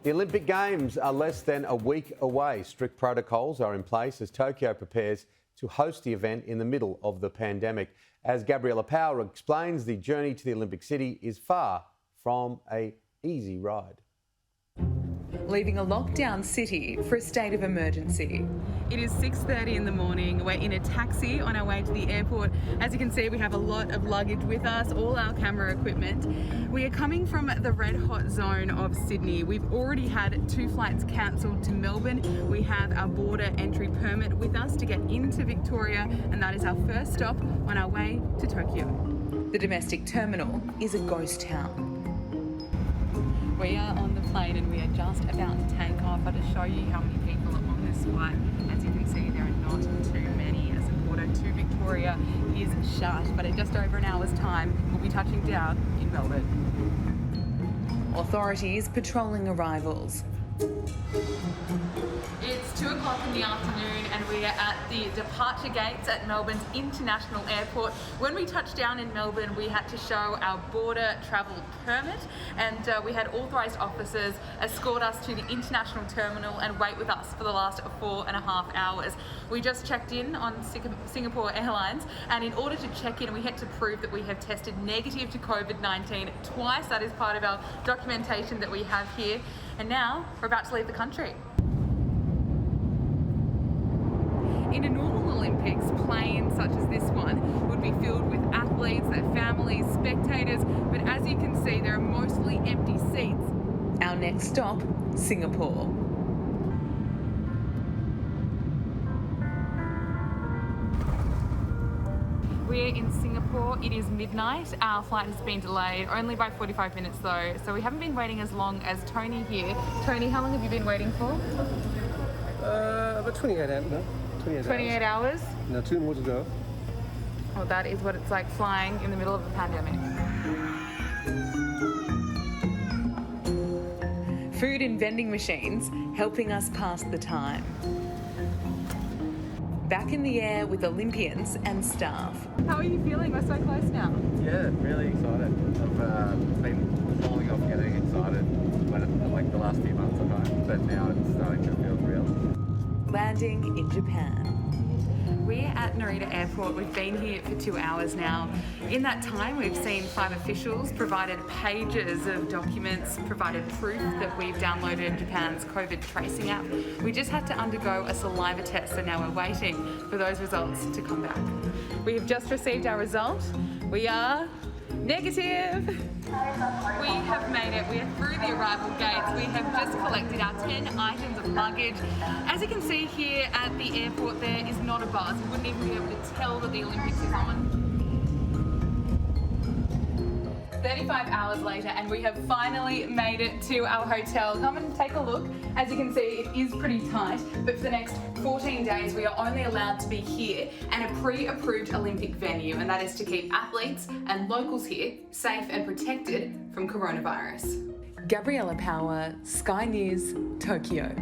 The Olympic Games are less than a week away. Strict protocols are in place as Tokyo prepares to host the event in the middle of the pandemic. As Gabriella Power explains, the journey to the Olympic City is far from an easy ride. Leaving a lockdown city for a state of emergency. It is 6:30 in the morning. We're in a taxi on our way to the airport. As you can see, we have a lot of luggage with us, all our camera equipment. We are coming from the red hot zone of Sydney. We've already had 2 flights cancelled to Melbourne. We have our border entry permit with us to get into Victoria, and that is our first stop on our way to Tokyo. The domestic terminal is a ghost town. We are on the plane and we are just about to take off. I'll just show you how many people are on this flight. As you can see, there are not too many as the border to Victoria is shut. But in just over an hour's time, we'll be touching down in Melbourne. Authorities patrolling arrivals. It's 2 o'clock in the afternoon and we are at the departure gates at Melbourne's International Airport. When we touched down in Melbourne, we had to show our border travel permit, and we had authorised officers escort us to the international terminal and wait with us for the last 4.5 hours. We just checked in on Singapore Airlines, and in order to check in, we had to prove that we have tested negative to COVID-19 twice. That is part of our documentation that we have here. And now we're about to leave the country. In a normal Olympics, planes such as this one would be filled with athletes, their families, spectators, but as you can see, there are mostly empty seats. Our next stop, Singapore. We're in Singapore. It is midnight. Our flight has been delayed only by 45 minutes though, so we haven't been waiting as long as Tony here. Tony, how long have you been waiting for? About 28 hours. No, 28 hours? No, 2 more to go. Well, that is what it's like flying in the middle of a pandemic. Food and vending machines helping us pass the time. Back in the air with Olympians and staff. How are you feeling? We're so close now. Yeah, really excited. I've been falling off getting excited like the last few months at home, but now it's starting to feel real. Landing in Japan. We're at Narita Airport. We've been here for 2 hours now. In that time, we've seen 5 officials, provided pages of documents, provided proof that we've downloaded Japan's COVID tracing app. We just had to undergo a saliva test, so now we're waiting for those results to come back. We have just received our result. We are negative. We have made it. We are through the arrival gates. We have just collected our 10 items of luggage. As you can see here at the airport, there is not a buzz. You wouldn't even be able to tell that the Olympics is on. 35 hours later, and we have finally made it to our hotel. Come and take a look. As you can see, it is pretty tight, but for the next 14 days, we are only allowed to be here and a pre-approved Olympic venue, and that is to keep athletes and locals here safe and protected from coronavirus. Gabriella Power, Sky News, Tokyo.